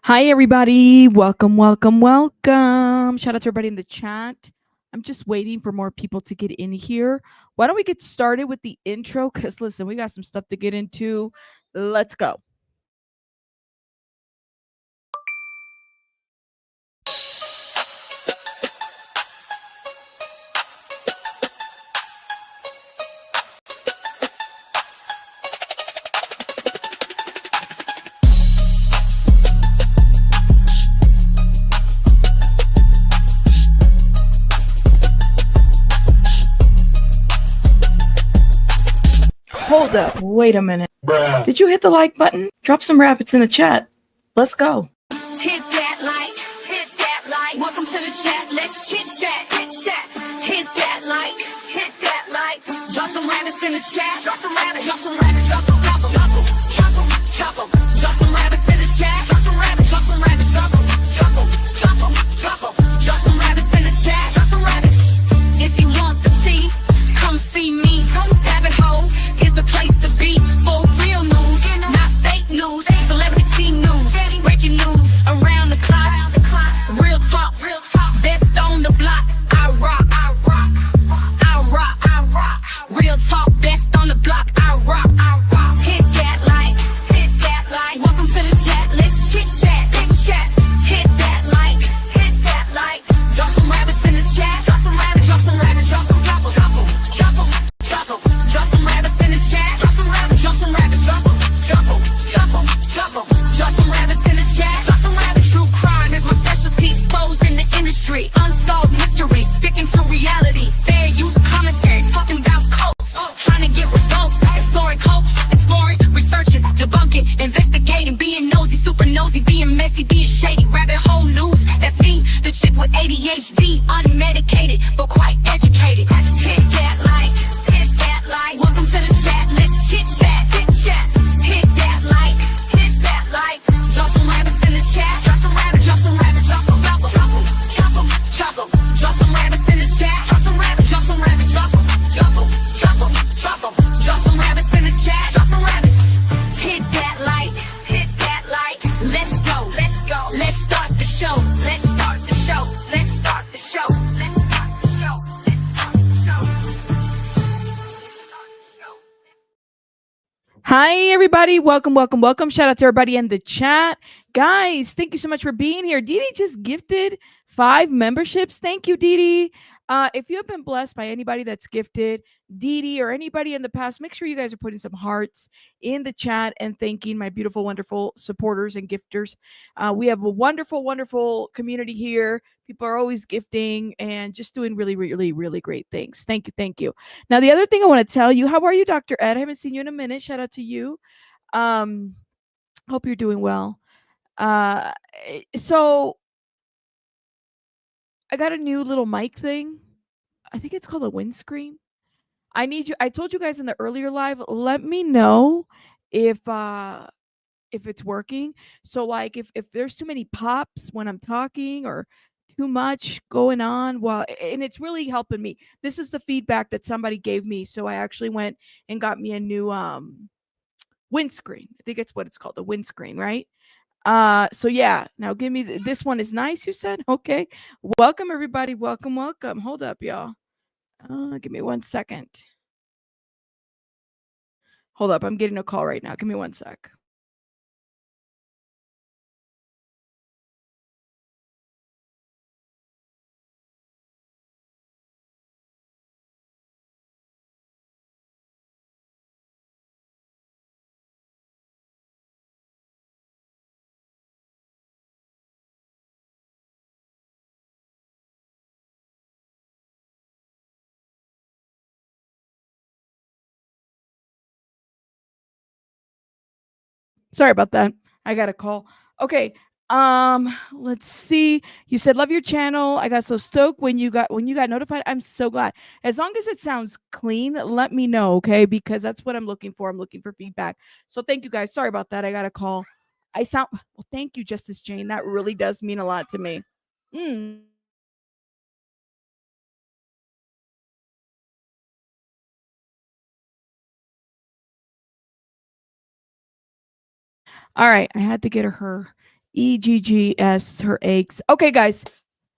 Hi, everybody. Welcome, welcome, welcome. Shout out to everybody in the chat. I'm just waiting for more people to get in here. Why don't we get started with the intro? Because listen, we got some stuff to get into. Let's go. Hold up. Wait a minute. Bruh. Did you hit the like button? Drop some rabbits in the chat. Let's go. Hit that like, hit that like. Welcome to the chat. Let's chit chat, hit chat. Hit that like, hit that like. Drop some rabbits in the chat. Drop some rabbits, drop some rabbits, drop some rabbits, drop them, drop them, drop them. Drop some rabbits in the chat. Drop some rabbits, drop some rabbits, drop them, drop them, drop them, drop them. Drop some rabbits in the chat. Drop some rabbits. If you want the tea, come see me. Rabbit hole is the place to be for real news, not fake news. Celebrity news, breaking news around the clock. Real talk, best on the block. I rock, I rock, I rock, I rock. Real talk, best on the block. I rock, I rock. Hit that like, hit that like. Welcome to the chat. Let's chit chat, hit chat. Hit that like, hit that like. Drop some rabbits in the chat. Drop some rabbits, drop some rabbits, drop some drop 'em, drop 'em, drop 'em, drop 'em. Drop some rabbits in the chat. Drop some rabbits, drop some rabbits, drop 'em, drop 'em, drop 'em, drop 'em. Drop some rabbits in the chat. Drop some rabbits. True crime is my specialty. Exposed in the industry. Unsolved mysteries. Sticking to reality. Fair use commentary. Talking about cults. Trying to get results. Exploring cults. Exploring. Researching. Debunking. Investigating. Being nosy. Super nosy. Being messy. Being shady. Rabbit hole news. That's me. The chick with ADHD. Unmedicated. But quite educated. Hit that like. Hit that like. Welcome to the chat. Let's chit chat. Hit chat. Hit that like. Hit that like. Drop some rabbits in the chat. Drop some rabbits. Drop some rabbits. Drop some drop 'em, drop 'em, drop 'em, drop 'em. Drop some rabbits in the chat. Drop some rabbits. Drop some rabbits. Drop 'em, drop 'em, drop 'em, drop 'em. Drop some rabbits in the chat. Drop some rabbits. Hit that like. Hit that like. Let's go. Let's go. Let's start the show. Let's start the show. Let's start the show. Let's start the show. Let's start the show. Hi, everybody. Welcome, welcome, welcome. Shout out to everybody in the chat. Guys, thank you so much for being here. Dee Dee just gifted 5 memberships. Thank you, Dee Dee. If you have been blessed by anybody that's gifted Dee Dee or anybody in the past, make sure you guys are putting some hearts in the chat and thanking my beautiful, wonderful supporters and gifters. We have a wonderful, wonderful community here. People are always gifting and just doing really, really, really great things. Thank you. Thank you. Now, the other thing I want to tell you, how are you, Dr. Ed? I haven't seen you in a minute. Shout out to you. Hope you're doing well. So I got a new little mic thing. I think it's called a windscreen. I told you guys in the earlier live, let me know if it's working. So like if there's too many pops when I'm talking or too much going on, and it's really helping me. This is the feedback that somebody gave me. So I actually went and got me a new windscreen. I think it's what it's called, a windscreen, right? So yeah, now give me this one is nice, you said? Okay. Welcome everybody. Welcome, welcome. Hold up, y'all. Give me 1 second. Hold up, I'm getting a call right now. Give me 1 sec. Sorry about that. I got a call. Okay. Let's see. You said love your channel. I got so stoked when you got notified. I'm so glad. As long as it sounds clean, let me know, okay? Because that's what I'm looking for. I'm looking for feedback. So thank you guys. Sorry about that. I got a call. Well, thank you, Justice Jane. That really does mean a lot to me. All right, I had to get her EGGS, her aches. Okay, guys.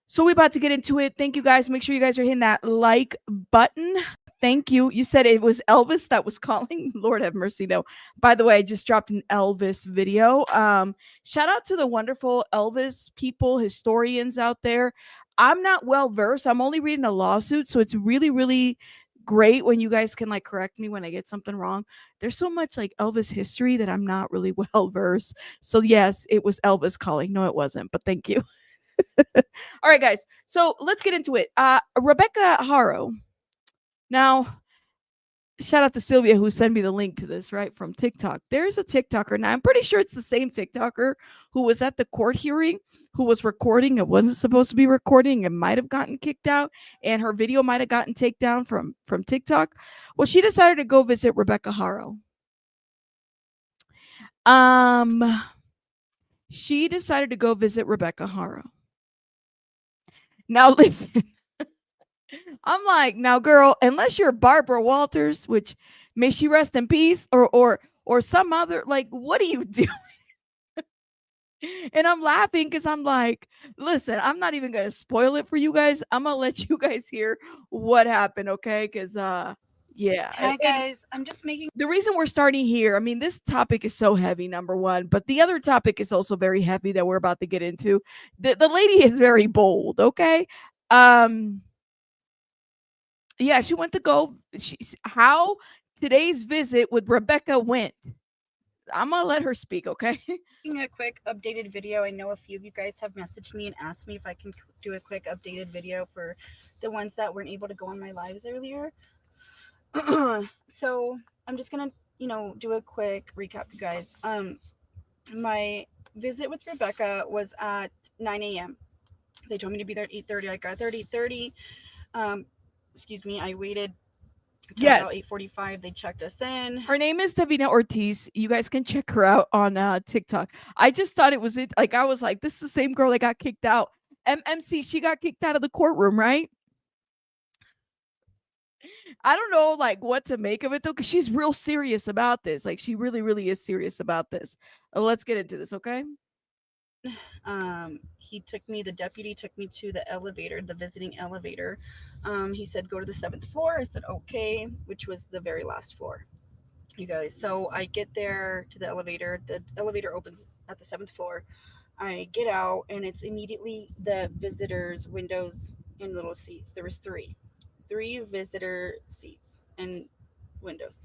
So we're about to get into it. Thank you guys. Make sure you guys are hitting that like button. Thank you. You said it was Elvis that was calling. Lord have mercy. No. By the way, I just dropped an Elvis video. Shout out to the wonderful Elvis people, historians out there. I'm not well versed. I'm only reading a lawsuit, so it's really, really great when you guys can like correct me when I get something wrong. There's so much like Elvis history that I'm not really well versed. So yes, it was Elvis calling. No, it wasn't, but thank you. All right, guys. So let's get into it. Rebecca Haro. Now, shout out to Sylvia who sent me the link to this, right, from TikTok. There's a TikToker. Now, I'm pretty sure it's the same TikToker who was at the court hearing, who was recording. It wasn't supposed to be recording. It might have gotten kicked out, and her video might have gotten taken down from TikTok. Well, she decided to go visit Rebecca Haro. She decided to go visit Rebecca Haro. Now, listen. I'm like, now, girl, unless you're Barbara Walters, which may she rest in peace, or some other, like, what are you doing? And I'm laughing because I'm like, listen, I'm not even gonna spoil it for you guys. I'm gonna let you guys hear what happened, okay? Because yeah. Hi And guys, I'm just making the reason we're starting here, I mean, this topic is so heavy, number one, but the other topic is also very heavy that we're about to get into. The lady is very bold, okay? Um yeah, she went to go. How today's visit with Rebecca went. I'm gonna let her speak, okay? a quick updated video. I know a few of you guys have messaged me and asked me if I can do a quick updated video for the ones that weren't able to go on my lives earlier. So I'm just gonna, do a quick recap, you guys. My visit with Rebecca was at 9 a.m. They told me to be there at 8:30. I got there at 8:30. Excuse me. I waited till about Yes. 8:45. They checked us in. Her name is Davina Ortiz. You guys can check her out on TikTok. I just thought it was it. Like I was like, this is the same girl that got kicked out. MMC, she got kicked out of the courtroom, right? I don't know like what to make of it though, because she's real serious about this. Like she really, really is serious about this. Let's get into this, okay? The deputy took me to the elevator, the visiting elevator. He said, go to the 7th floor. I said, okay, which was the very last floor, you guys. So I get there to the elevator opens at the 7th floor. I get out and it's immediately the visitors windows and little seats. There was three visitor seats and windows.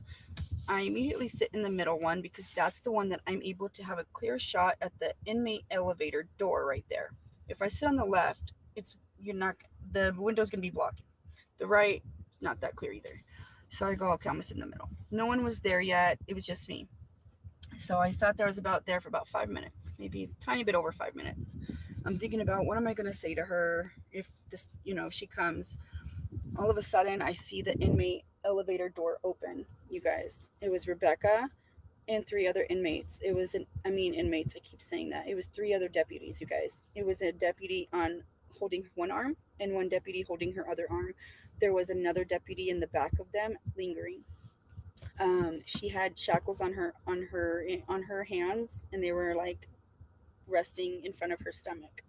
I immediately sit in the middle one because that's the one that I'm able to have a clear shot at the inmate elevator door right there. If I sit on the left, the window's gonna be blocked. The right, not that clear either. So I go, okay, I'm gonna sit in the middle. No one was there yet. It was just me. So I sat there. I was about there for about 5 minutes, maybe a tiny bit over 5 minutes. I'm thinking about what am I gonna say to her if this, she comes. All of a sudden, I see the inmate elevator door open. You guys, it was Rebecca and three other inmates. Inmates. I keep saying that. It was three other deputies. You guys, it was a deputy on holding one arm and one deputy holding her other arm. There was another deputy in the back of them lingering. She had shackles on her hands, and they were like resting in front of her stomach.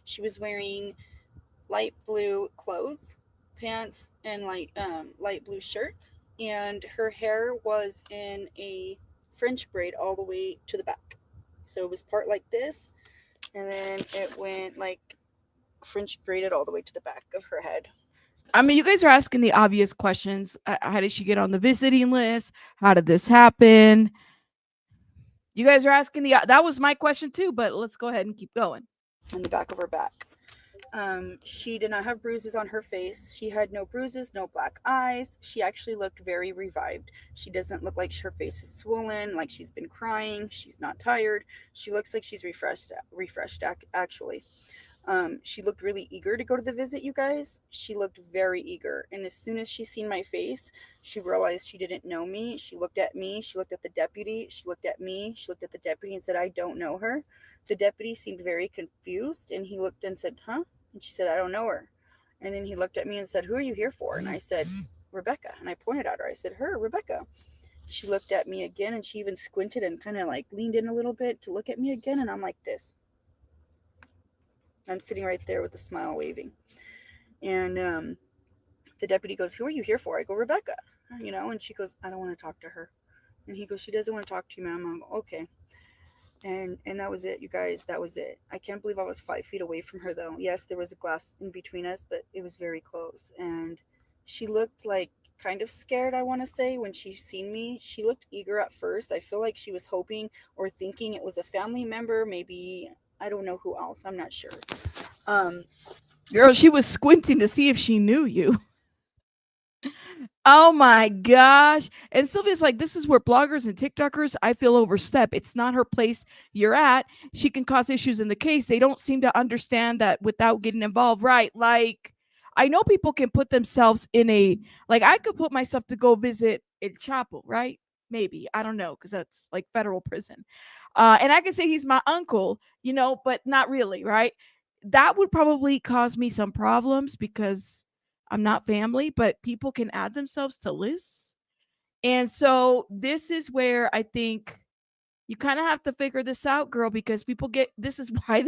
She was wearing light blue clothes, pants, and light blue shirt, and her hair was in a French braid all the way to the back. So it was part like this, and then it went like French braided all the way to the back of her head. I mean, you guys are asking the obvious questions. How did she get on the visiting list? How did this happen? You guys are asking that was my question too, but let's go ahead and keep going. On the back of her back. She did not have bruises on her face. She had no bruises, no black eyes. She actually looked very revived. She doesn't look like her face is swollen, like she's been crying. She's not tired. She looks like she's refreshed actually. She looked really eager to go to the visit, you guys. She looked very eager. And as soon as she seen my face, she realized she didn't know me. She looked at me. She looked at the deputy. She looked at me. She looked at the deputy and said, I don't know her. The deputy seemed very confused, and he looked and said, huh? And she said, I don't know her. And then he looked at me and said, who are you here for? And I said, Rebecca. And I pointed at her. I said, her, Rebecca. She looked at me again, and she even squinted and kind of like leaned in a little bit to look at me again. And I'm like this. I'm sitting right there with a smile waving. And the deputy goes, "Who are you here for?" I go, "Rebecca." And she goes, "I don't want to talk to her." And he goes, "She doesn't want to talk to you, ma'am." I'm okay. And that was it, you guys. That was it. I can't believe I was 5 feet away from her, though. Yes, there was a glass in between us, but it was very close. And she looked like kind of scared, I want to say, when she seen me. She looked eager at first. I feel like she was hoping or thinking it was a family member, maybe. I don't know who else. I'm not sure. Um, Girl, she was squinting to see if she knew you. Oh my gosh. And Sylvia's like, this is where bloggers and TikTokers, I feel overstep. It's not her place you're at. She can cause issues in the case. They don't seem to understand that without getting involved. Right. Like, I know people can put themselves in like, I could put myself to go visit El Chapo, right? Maybe. I don't know, because that's like federal prison. And I can say he's my uncle, but not really, right? That would probably cause me some problems because I'm not family, but people can add themselves to lists. And so this is where I think you kind of have to figure this out, girl, because people get this is why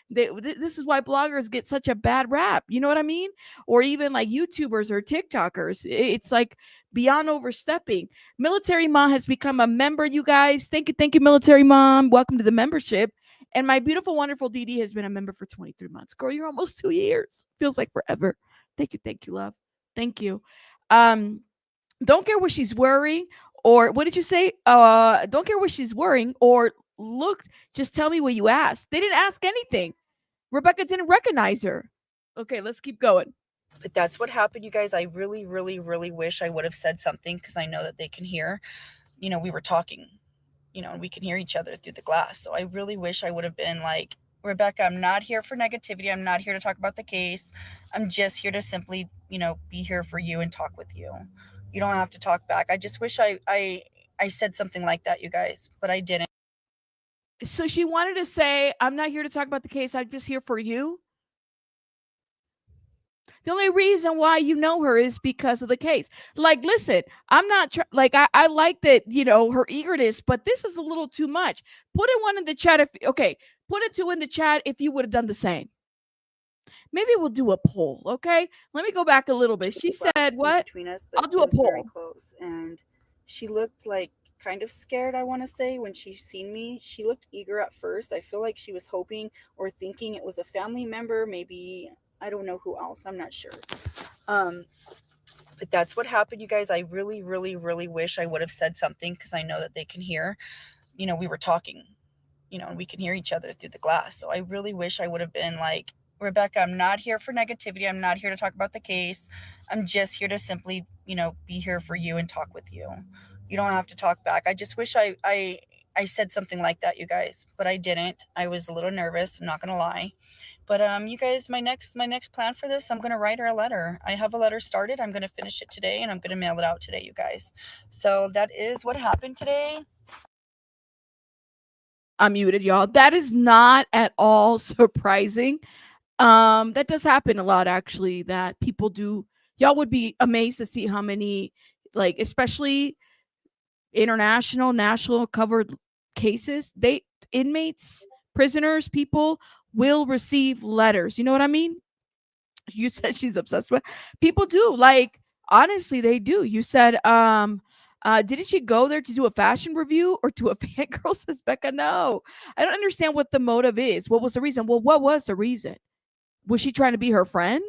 this is why bloggers get such a bad rap. You know what I mean? Or even like YouTubers or TikTokers. It's like beyond overstepping. Military Mom has become a member, you guys. Thank you, Military Mom. Welcome to the membership. And my beautiful, wonderful Dee Dee has been a member for 23 months. Girl, you're almost 2 years. Feels like forever. Thank you, love. Thank you. Um, don't care what she's wearing, or what did you say? Don't care what she's wearing, or look, just tell me what you asked. They didn't ask anything. Rebecca didn't recognize her. Okay, let's keep going. but that's what happened, you guys. I really, really, really wish I would have said something because I know that they can hear. We were talking, and we can hear each other through the glass. So I really wish I would have been like, "Rebecca, I'm not here for negativity. I'm not here to talk about the case. I'm just here to simply, be here for you and talk with you. You don't have to talk back." I just wish I said something like that, you guys, but I didn't. So she wanted to say, I'm not here to talk about the case. I'm just here for you. The only reason why you know her is because of the case. Like, listen, I'm not like I like that, her eagerness, but this is a little too much. Put it one in the chat if okay, put it two in the chat if you would have done the same. Maybe we'll do a poll, okay? Let me go back a little bit. She said what? Between us, but I'll do it a was very poll. close. And she looked like kind of scared, I want to say, when she seen me. She looked eager at first. I feel like she was hoping or thinking it was a family member, maybe. I don't know who else. I'm not sure. Um, but that's what happened, you guys. I really, really, really wish I would have said something because I know that they can hear. We were talking, and we can hear each other through the glass. So I really wish I would have been like, "Rebecca, I'm not here for negativity. I'm not here to talk about the case. I'm just here to simply, be here for you and talk with you. You don't have to talk back." I just wish I said something like that, you guys, but I didn't. I was a little nervous. I'm not gonna lie. But you guys, my next plan for this, I'm gonna write her a letter. I have a letter started. I'm gonna finish it today, and I'm gonna mail it out today, you guys. So that is what happened today. I'm muted, y'all. That is not at all surprising. That does happen a lot, actually, that people do. Y'all would be amazed to see how many, like, especially international, national covered cases, inmates, prisoners, people will receive letters. You know what I mean? You said she's obsessed with people do, like, honestly, they do. You said, didn't she go there to do a fashion review or to a fangirl? Says Becca. No, I don't understand what the motive is. What was the reason? Well, what was the reason? Was she trying to be her friend?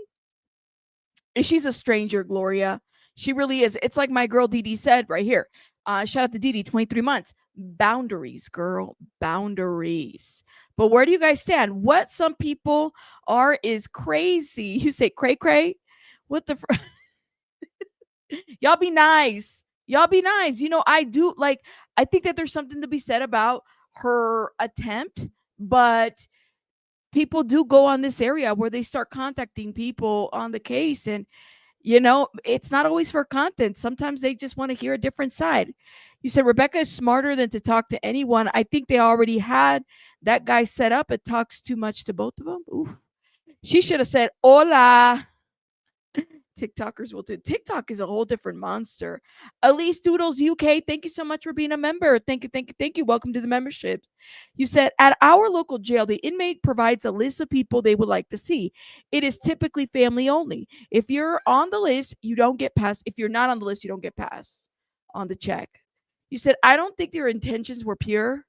She's a stranger, Gloria. She really is. It's like my girl Dee Dee said right here. Shout out to Dee Dee, 23 months. Boundaries, girl. Boundaries. But where do you guys stand? What some people are is crazy. You say cray cray? What the y'all be nice. Y'all be nice. I do like I think that there's something to be said about her attempt, but people do go on this area where they start contacting people on the case, and it's not always for content. Sometimes they just want to hear a different side. You said Rebecca is smarter than to talk to anyone. I think they already had that guy set up. It talks too much to both of them. Oof. She should have said hola TikTokers will do. TikTok is a whole different monster. Elise Doodles UK, thank you so much for being a member. Thank you, thank you, thank you. Welcome to the membership. You said at our local jail, the inmate provides a list of people they would like to see. It is typically family only. If you're on the list, you don't get passed. If you're not on the list, you don't get passed on the check. You said, I don't think their intentions were pure.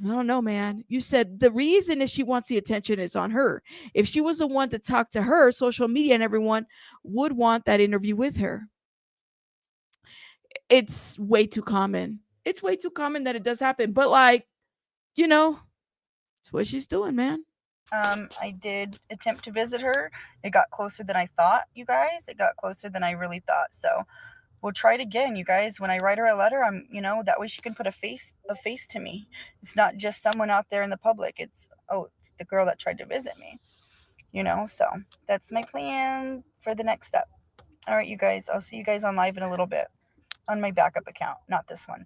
I don't know, man. You said the reason is she wants the attention is on her. If she was the one to talk to her, social media and everyone would want that interview with her. It's way too common. It's way too common that it does happen. But like, you know, it's what she's doing, man. I did attempt to visit her. It got closer than I thought, you guys. It got closer than I really thought. So we'll try it again, you guys. When I write her a letter, that way she can put a face to me. It's not just someone out there in the public. It's the girl that tried to visit me. So that's my plan for the next step. All right, you guys. I'll see you guys on live in a little bit on my backup account, not this one,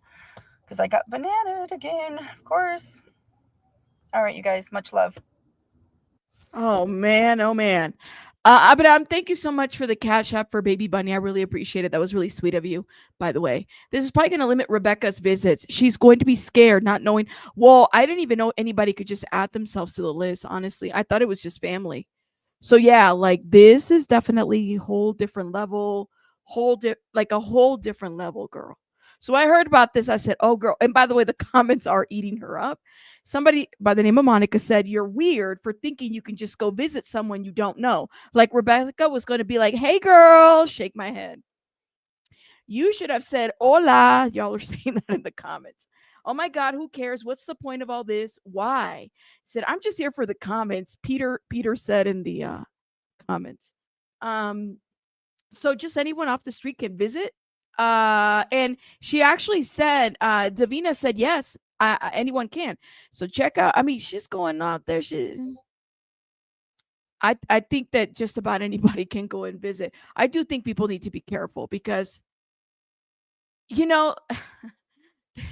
because I got bananaed again, of course. All right, you guys. Much love. Oh man, oh man. But thank you so much for the cash app for Baby Bunny. I really appreciate it. That was really sweet of you, by the way. This is probably going to limit Rebecca's visits. She's going to be scared, not knowing. Well, I didn't even know anybody could just add themselves to the list, honestly. I thought it was just family. So yeah, like this is definitely a whole different level, like a whole different level, girl. So I heard about this. I said, "Oh, girl!" And by the way, the comments are eating her up. Somebody by the name of Monica said, "You're weird for thinking you can just go visit someone you don't know." Like Rebecca was going to be like, "Hey, girl," shake my head. You should have said, "Hola." Y'all are saying that in the comments. Oh my God, who cares? What's the point of all this? Why? Said, I'm just here for the comments. Peter said in the comments. So just anyone off the street can visit. And she actually said, Davina said, yes, anyone can. So check out. I mean, she's going out there. I think that just about anybody can go and visit. I do think people need to be careful because, you know,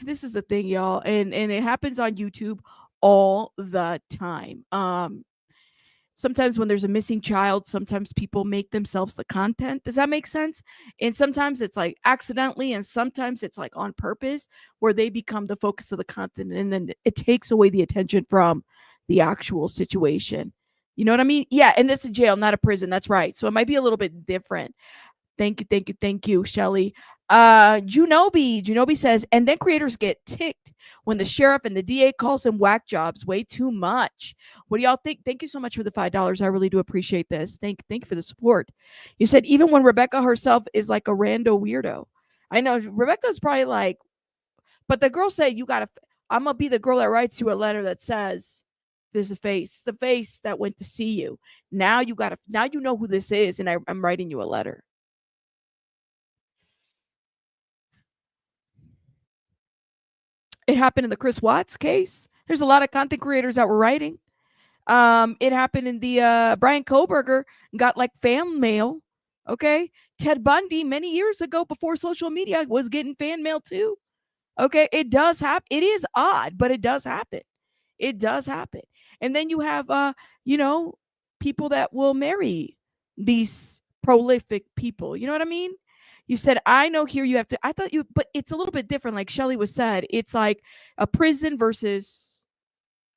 this is the thing, y'all, and it happens on YouTube all the time. Sometimes when there's a missing child, sometimes people make themselves the content. Does that make sense? And sometimes it's like accidentally, and sometimes it's like on purpose, where they become the focus of the content, and then it takes away the attention from the actual situation. You know what I mean? Yeah, and this is a jail, not a prison. That's right. So it might be a little bit different. Thank you, Shelly. Junobi says, and then creators get ticked when the sheriff and the DA calls them whack jobs way too much. What do y'all think? Thank you so much for the $5. I really do appreciate this. Thank you for the support. You said even when Rebecca herself is like a rando weirdo. I know Rebecca's probably like, but the girl said I'm gonna be the girl that writes you a letter that says there's the face that went to see you. Now you know who this is, and I'm writing you a letter. It happened in the Chris Watts case. There's a lot of content creators that were writing. It happened in the Brian Koberger got like fan mail. Okay. Ted Bundy many years ago before social media was getting fan mail too. Okay. It does happen. It is odd, but it does happen. It does happen. And then you have you know, people that will marry these prolific people. You know what I mean? You said, I know here you have to, I thought you, but it's a little bit different. Like Shelly was said, it's like a prison versus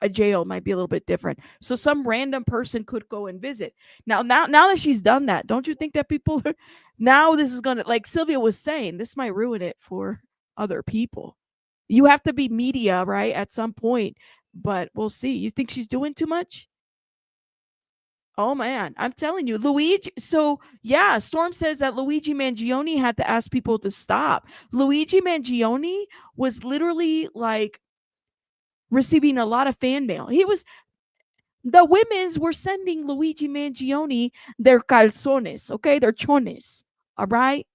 a jail might be a little bit different. So some random person could go and visit. Now that she's done that, don't you think that people are, now this is going to, like Sylvia was saying, this might ruin it for other people. You have to be media, right? At some point, but we'll see. You think she's doing too much? Oh man, I'm telling you, Luigi. So yeah, Storm says that Luigi Mangione had to ask people to stop. Luigi Mangione was literally like receiving a lot of fan mail. The women's were sending Luigi Mangione their calzones, okay, their chones. All right.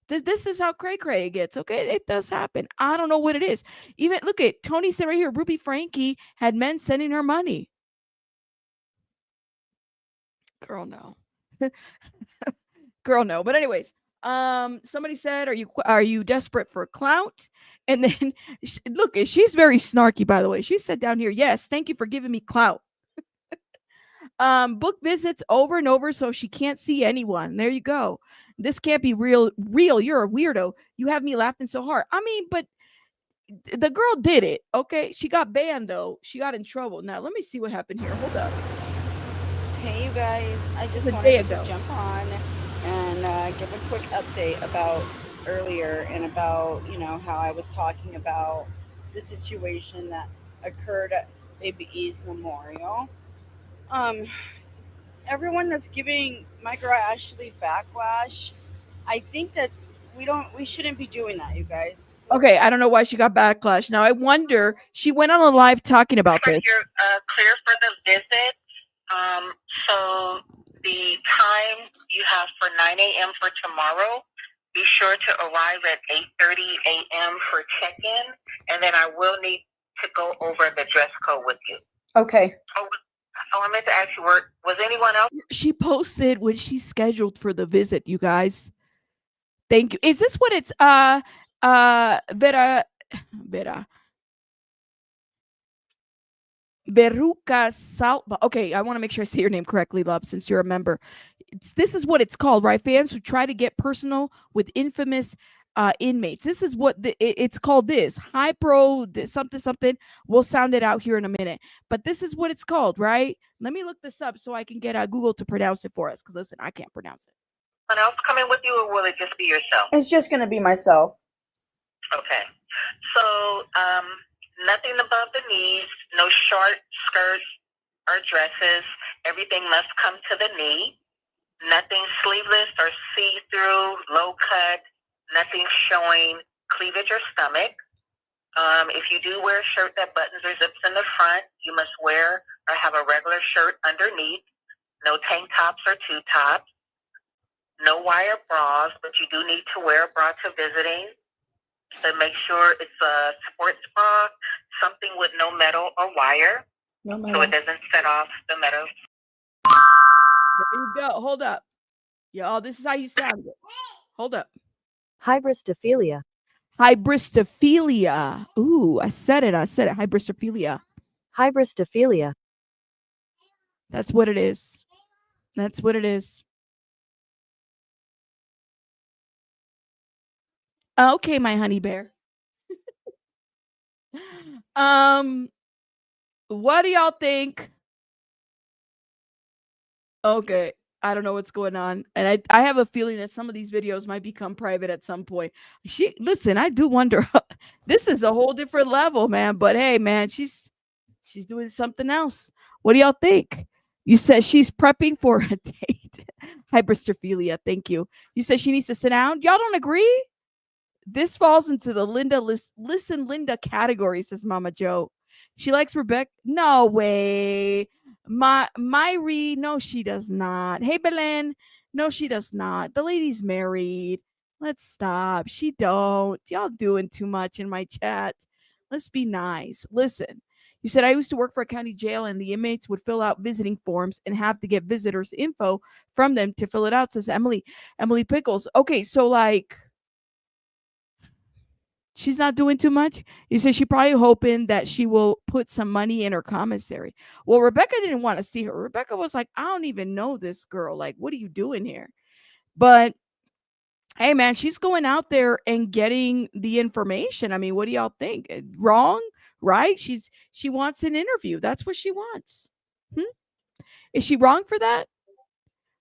This is how cray cray it gets. Okay, it does happen. I don't know what it is. Even look at Tony said right here, Ruby Frankie had men sending her money. Girl, no. Girl, no. But anyways, somebody said, are you desperate for clout? And then look, she's very snarky, by the way. She said down here, yes, thank you for giving me clout. Book visits over and over so she can't see anyone. There you go. This can't be real. You're a weirdo. You have me laughing so hard. I mean, but the girl did it. Okay, she got banned though. She got in trouble. Now let me see what happened here. Hold up. Hey, you guys. I just A day wanted ago. to jump on and give a quick update about earlier and about, how I was talking about the situation that occurred at Baby E's memorial. Um, Everyone that's giving Micro Ashley backlash, I think we shouldn't be doing that, you guys. Okay, I don't know why she got backlash. Now I wonder. She went on a live talking about Looks this. like you're clear for the visit. So the time you have for 9 a.m. for tomorrow, be sure to arrive at 8:30 a.m. for check-in, and then I will need to go over the dress code with you. Okay. Oh, I meant to ask you, was anyone else? She posted when she's scheduled for the visit, you guys. Thank you. Is this what it's Vera Veruca Salva? Okay, I want to make sure I say your name correctly, love, since you're a member. This is what it's called, right? Fans who try to get personal with infamous inmates. This is what it's called. This high pro something. We'll sound it out here in a minute, but this is what it's called, right? Let me look this up so I can get Google to pronounce it for us. Because listen, I can't pronounce it. Someone else coming with you, or will it just be yourself? It's just going to be myself. Okay. So nothing above the knees, no short skirts or dresses. Everything must come to the knee. Nothing sleeveless or see-through, low cut, nothing showing cleavage or stomach. If you do wear a shirt that buttons or zips in the front, you must wear or have a regular shirt underneath. No tank tops or tube tops. No wire bras, but you do need to wear a bra to visiting. So make sure it's a sports bra, something with no metal or wire, so it doesn't set off the metal. There you go. Hold up. Y'all, this is how you sound it. Hold up. Hybristophilia. Hybristophilia. Ooh, I said it. Hybristophilia. Hybristophilia. That's what it is. That's what it is. Okay, my honey bear. What do y'all think? Okay, I don't know what's going on, and I have a feeling that some of these videos might become private at some point. Listen, I do wonder. This is a whole different level, man. But hey, man, she's doing something else. What do y'all think? You said she's prepping for a date. Hybristophilia. Thank you. You said she needs to sit down. Y'all don't agree? This falls into the listen Linda category, says Mama Joe. She likes Rebecca. No way. Myri, no, she does not. Hey, Belen, no, she does not. The lady's married. Let's stop. She don't. Y'all doing too much in my chat. Let's be nice. Listen, you said I used to work for a county jail and the inmates would fill out visiting forms and have to get visitors' info from them to fill it out, says Emily Pickles. Okay, so like, she's not doing too much. You say she probably hoping that she will put some money in her commissary. Well, Rebecca didn't want to see her. Rebecca was like, I don't even know this girl. Like, what are you doing here? But hey, man, she's going out there and getting the information. I mean, what do y'all think? Wrong, right? She wants an interview. That's what she wants. Is she wrong for that?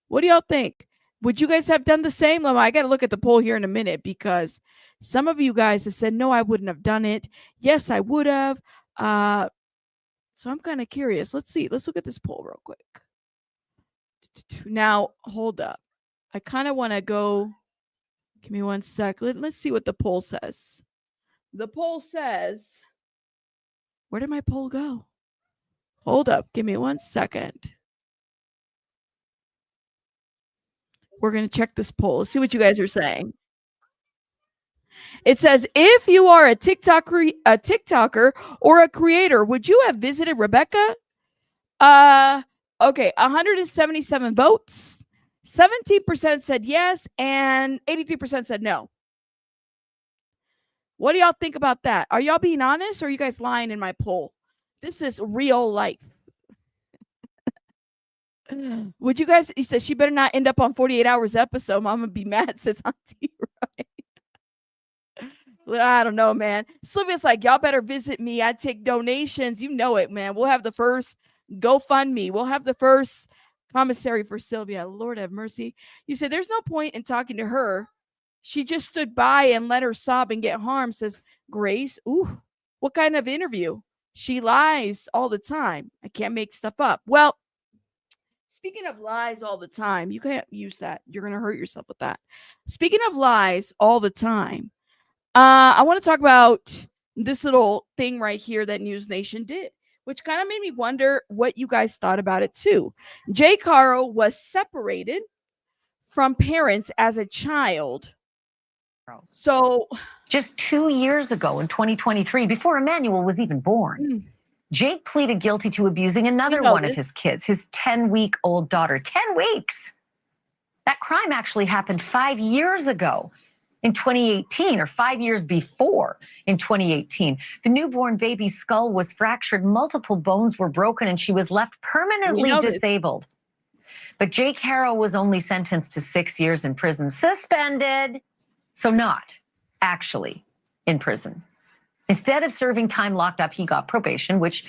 What do y'all think? Would you guys have done the same? I got to look at the poll here in a minute because some of you guys have said, no, I wouldn't have done it. Yes, I would have. So I'm kind of curious. Let's see. Let's look at this poll real quick. Now, hold up. I kind of want to go. Give me one sec. Let's see what the poll says. The poll says, where did my poll go? Hold up. Give me 1 second. We're going to check this poll. Let's see what you guys are saying. It says, if you are a TikToker or a creator, would you have visited Rebecca? Okay, 177 votes. 17% said yes, and 83% said no. What do y'all think about that? Are y'all being honest, or are you guys lying in my poll? This is real life. Would you guys? He said she better not end up on 48 Hours episode. Mama be mad, says Auntie Roy. I don't know, man. Sylvia's like, y'all better visit me. I take donations. You know it, man. We'll have the first GoFundMe. We'll have the first commissary for Sylvia. Lord have mercy. You said there's no point in talking to her. She just stood by and let her sob and get harmed, says Grace. Ooh, what kind of interview? She lies all the time. I can't make stuff up. Well, speaking of lies all the time, you can't use that. You're going to hurt yourself with that. Speaking of lies all the time, I want to talk about this little thing right here that News Nation did, which kind of made me wonder what you guys thought about it too. Jake Haro was separated from parents as a child. So just 2 years ago in 2023, before Emmanuel was even born, Jake pleaded guilty to abusing another one of his kids, his 10-week-old daughter. 10 weeks. That crime actually happened 5 years ago in 2018, or 5 years before in 2018. The newborn baby's skull was fractured, multiple bones were broken, and she was left permanently disabled. But Jake Haro was only sentenced to 6 years in prison, suspended. So not actually in prison. Instead of serving time locked up, he got probation, which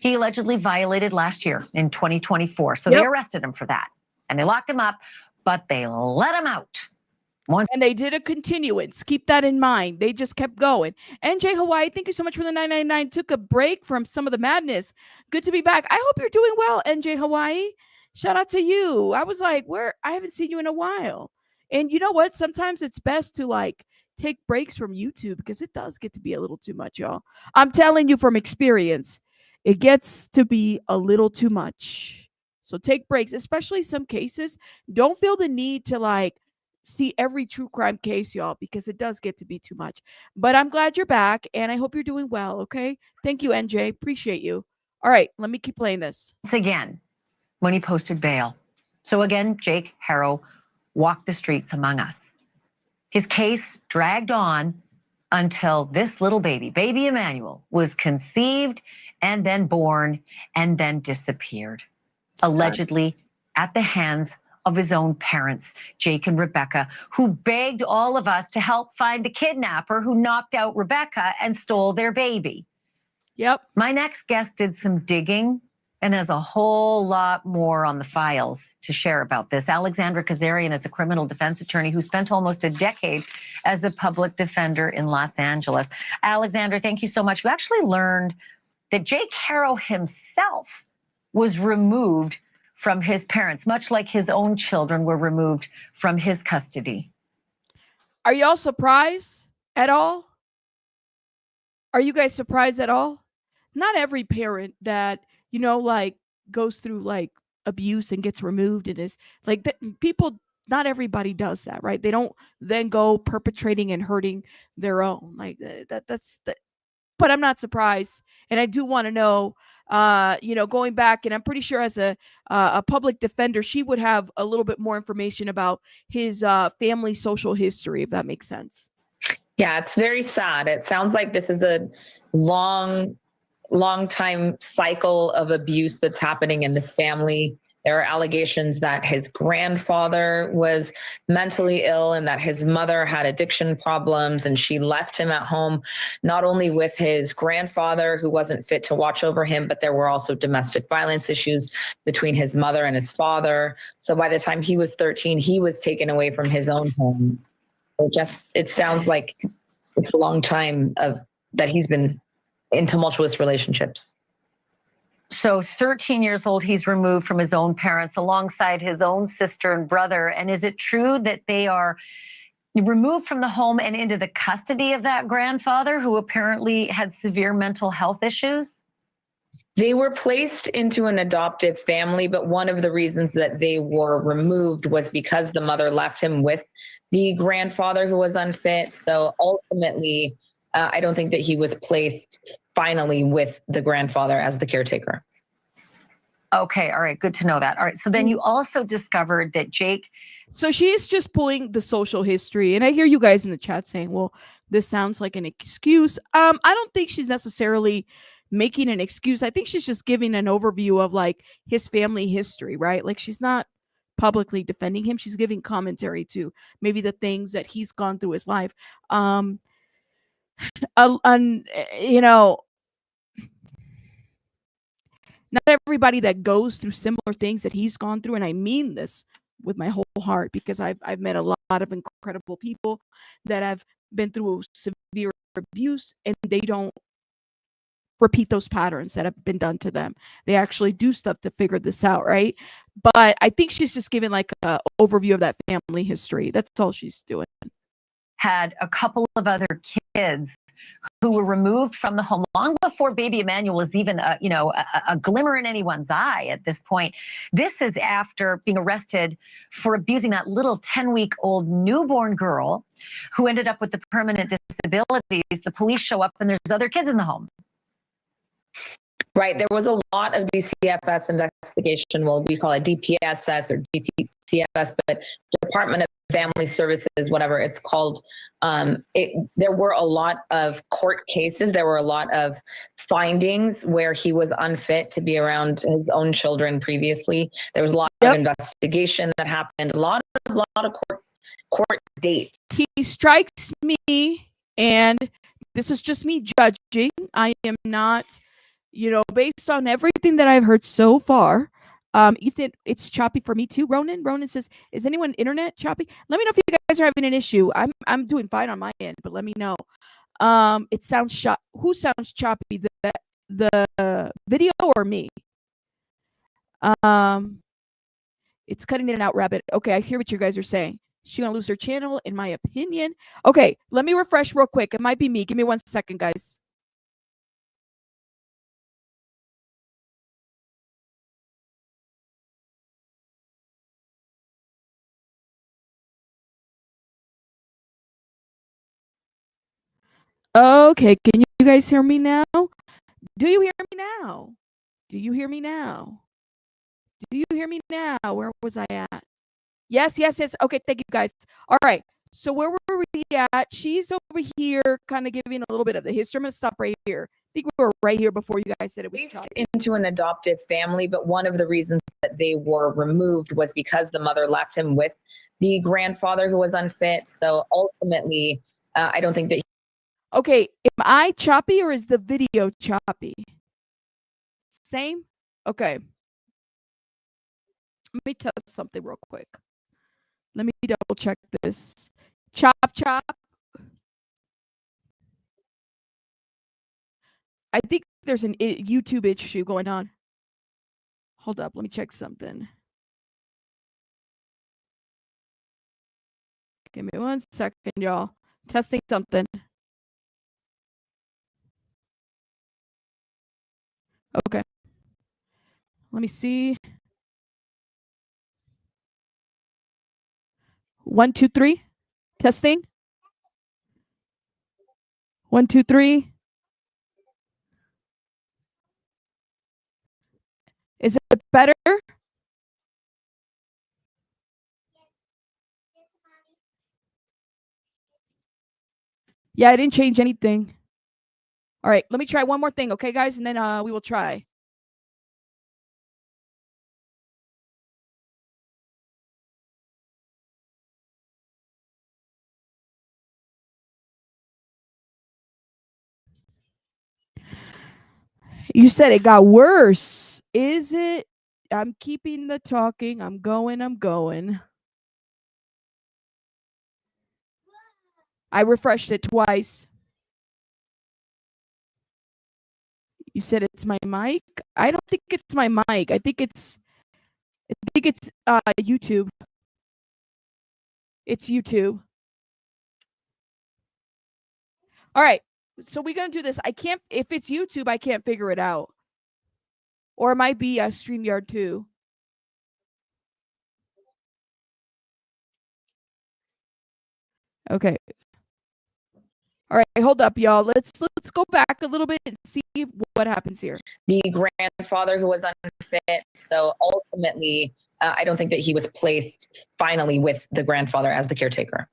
he allegedly violated last year in 2024. So they arrested him for that. And they locked him up, but they let him out. And they did a continuance. Keep that in mind. They just kept going. NJ Hawaii, thank you so much for the 999. Took a break from some of the madness. Good to be back. I hope you're doing well, NJ Hawaii. Shout out to you. I was like, I haven't seen you in a while. And you know what? Sometimes it's best to like take breaks from YouTube because it does get to be a little too much, y'all. I'm telling you from experience, it gets to be a little too much. So take breaks, especially some cases. Don't feel the need to like see every true crime case, y'all, because it does get to be too much. But I'm glad you're back and I hope you're doing well. Okay. Thank you, NJ. Appreciate you. All right. Let me keep playing this. Once again, when he posted bail. So again, Jake Haro walked the streets among us. His case dragged on until this little baby Emmanuel, was conceived and then born and then disappeared, allegedly at the hands of his own parents, Jake and Rebecca, who begged all of us to help find the kidnapper who knocked out Rebecca and stole their baby. Yep. My next guest did some digging and has a whole lot more on the files to share about this. Alexandra Kazarian is a criminal defense attorney who spent almost a decade as a public defender in Los Angeles. Alexandra, thank you so much. You actually learned that Jake Haro himself was removed from his parents, much like his own children were removed from his custody. Are y'all surprised at all? Are you guys surprised at all? Not every parent that like goes through like abuse and gets removed and is like that. People, not everybody does that, right? They don't then go perpetrating and hurting their own like that's the. But I'm not surprised, and I do want to know, going back, and I'm pretty sure as a public defender, she would have a little bit more information about his family social history, if that makes sense. Yeah, it's very sad. It sounds like this is a long time cycle of abuse that's happening in this family. There are allegations that his grandfather was mentally ill and that his mother had addiction problems, and she left him at home, not only with his grandfather who wasn't fit to watch over him, but there were also domestic violence issues between his mother and his father. So by the time he was 13, he was taken away from his own home. It sounds like it's a long time that he's been in tumultuous relationships. So 13 years old, he's removed from his own parents alongside his own sister and brother. And is it true that they are removed from the home and into the custody of that grandfather who apparently had severe mental health issues? They were placed into an adoptive family, but one of the reasons that they were removed was because the mother left him with the grandfather who was unfit. So ultimately, I don't think that he was placed finally with the grandfather as the caretaker. Okay. All right. Good to know that. All right. So then you also discovered that Jake. So she's just pulling the social history. And I hear you guys in the chat saying, well, this sounds like an excuse. I don't think she's necessarily making an excuse. I think she's just giving an overview of like his family history, right? Like she's not publicly defending him. She's giving commentary to maybe the things that he's gone through his life. You know, not everybody that goes through similar things that he's gone through, and I mean this with my whole heart, because I've met a lot of incredible people that have been through severe abuse, and they don't repeat those patterns that have been done to them. They actually do stuff to figure this out, right? But I think she's just giving like an overview of that family history. That's all she's doing. Had a couple of other kids who were removed from the home long before baby Emmanuel was even a glimmer in anyone's eye at this point. This is after being arrested for abusing that little 10-week-old newborn girl who ended up with the permanent disabilities. The police show up and there's other kids in the home. Right. There was a lot of DCFS investigation. Well, we call it DPSS or DCFS, but Department of Family Services, whatever it's called. There were a lot of court cases. There were a lot of findings where he was unfit to be around his own children previously. There was a lot of investigation that happened. A lot of court dates. He strikes me, and this is just me judging. I am not, based on everything that I've heard so far. Ethan, it's choppy for me too. Ronan says, "Is anyone internet choppy?" Let me know if you guys are having an issue. I'm doing fine on my end, but let me know. It sounds Who sounds choppy? The video or me? It's cutting in and out, Rabbit. Okay, I hear what you guys are saying. She gonna lose her channel, in my opinion. Okay, let me refresh real quick. It might be me. Give me 1 second, guys. Okay, can you guys hear me now? Do you hear me now? Do you hear me now? Do you hear me now? Where was I at? Yes. Okay, thank you guys. All right. So where were we at? She's over here kind of giving a little bit of the history. I'm going to stop right here. I think we were right here before you guys said it was into an adoptive family, but one of the reasons that they were removed was because the mother left him with the grandfather who was unfit. So ultimately, I don't think that. Okay, am I choppy or is the video choppy? Same? Okay. Let me test something real quick. Let me double check this. Chop. I think there's an YouTube issue going on. Hold up, let me check something. Give me 1 second, y'all. Testing something. Okay. Let me see. 1, 2, 3. Testing. 1, 2, 3. Is it better? Yeah, I didn't change anything. All right, let me try one more thing, okay, guys? And then we will try. You said it got worse. Is it? I'm keeping the talking. I'm going. I refreshed it twice. You said it's my mic? I don't think it's my mic. I think it's YouTube. It's YouTube. All right. So we're going to do this. If it's YouTube, I can't figure it out. Or it might be a StreamYard too. Okay. All right, hold up, y'all. Let's go back a little bit and see what happens here. The grandfather who was unfit. So ultimately, I don't think that he was placed finally with the grandfather as the caretaker.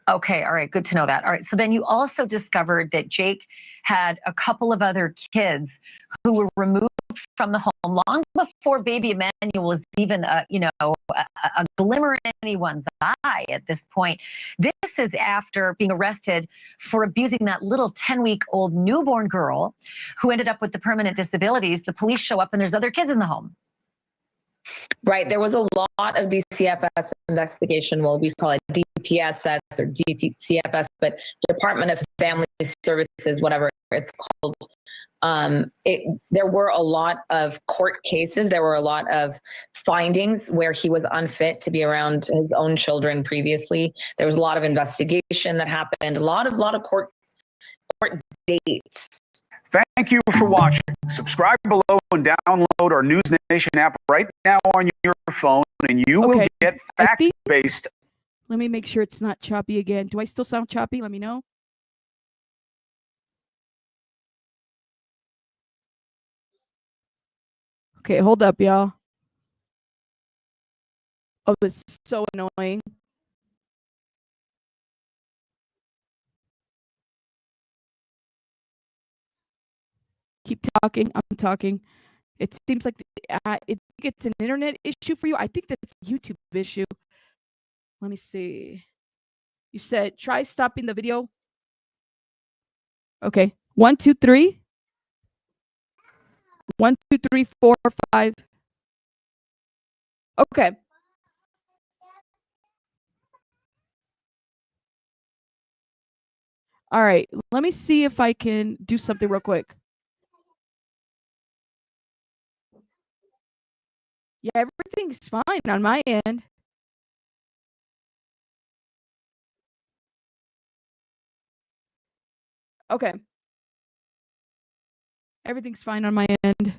Okay, all right, good to know that. All right, so then you also discovered that Jake had a couple of other kids who were removed from the home long before baby Emmanuel was even a glimmer in anyone's eye at this point. This is after being arrested for abusing that little 10-week-old newborn girl who ended up with the permanent disabilities. The police show up and there's other kids in the home. Right. There was a lot of DCFS investigation. Well, we call it DPSS or DCFS, but Department of Family Services, whatever it's called. There were a lot of court cases. There were a lot of findings where he was unfit to be around his own children previously. There was a lot of investigation that happened, a lot of court dates. Thank you for watching. Subscribe below and download our News Nation app right now on your phone, and you will get fact-based. Let me make sure it's not choppy again. Do I still sound choppy? Let me know. Okay, hold up, y'all. Oh, this is so annoying. Keep talking. I'm talking. It seems like it's an internet issue for you. I think that's a YouTube issue. Let me see. You said try stopping the video. Okay. 1, 2, 3. 1, 2, 3, 4, 5. Okay. All right. Let me see if I can do something real quick. Yeah, everything's fine on my end. Okay. Everything's fine on my end.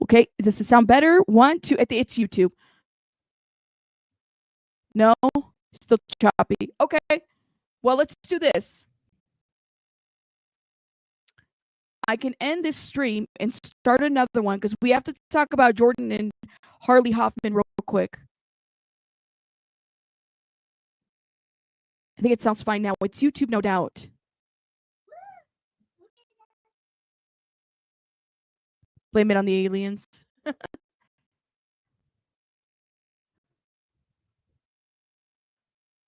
Okay. Does it sound better? 1, 2. I think it's YouTube. No? Still choppy. Okay. Well, let's do this. I can end this stream and start another one because we have to talk about Jordan and Harleigh Hoffman real quick. I think it sounds fine now. It's YouTube, no doubt. Blame it on the aliens.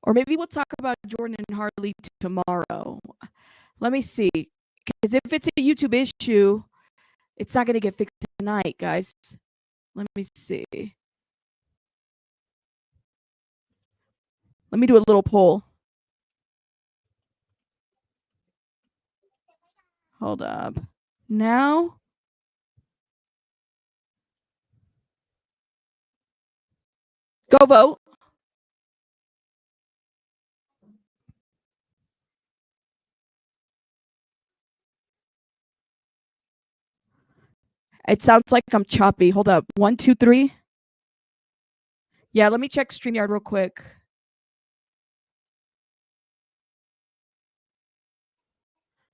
Or maybe we'll talk about Jordan and Harleigh tomorrow. Let me see. Because if it's a YouTube issue, it's not going to get fixed tonight, guys. Let me see. Let me do a little poll. Hold up. Now. Go vote. It sounds like I'm choppy. Hold up. 1, 2, 3. Yeah, let me check StreamYard real quick.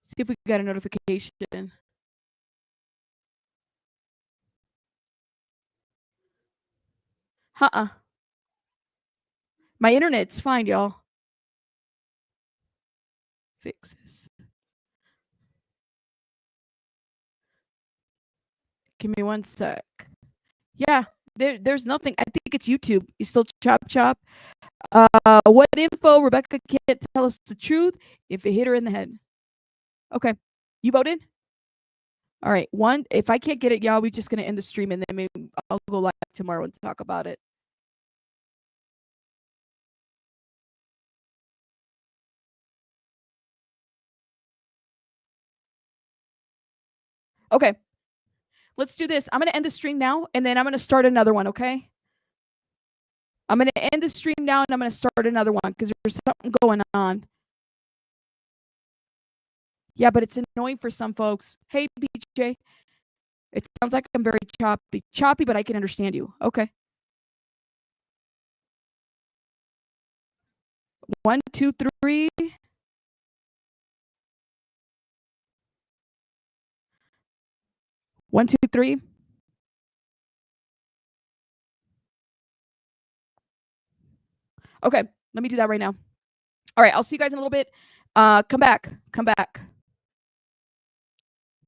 See if we got a notification. My internet's fine, y'all. Fixes. Give me 1 sec. Yeah, there's nothing. I think it's YouTube. You still chop. What info? Rebecca can't tell us the truth if it hit her in the head. Okay. You voted? All right. 1. If I can't get it, y'all, we're just going to end the stream and then maybe I'll go live tomorrow and talk about it. Okay. Let's do this. I'm going to end the stream now and then I'm going to start another one, okay? I'm going to end the stream now and I'm going to start another one because there's something going on. Yeah, but it's annoying for some folks. Hey, BJ. It sounds like I'm very choppy, but I can understand you. Okay. 1, 2, 3. One, two, three. Okay, let me do that right now. All right, I'll see you guys in a little bit. Come back.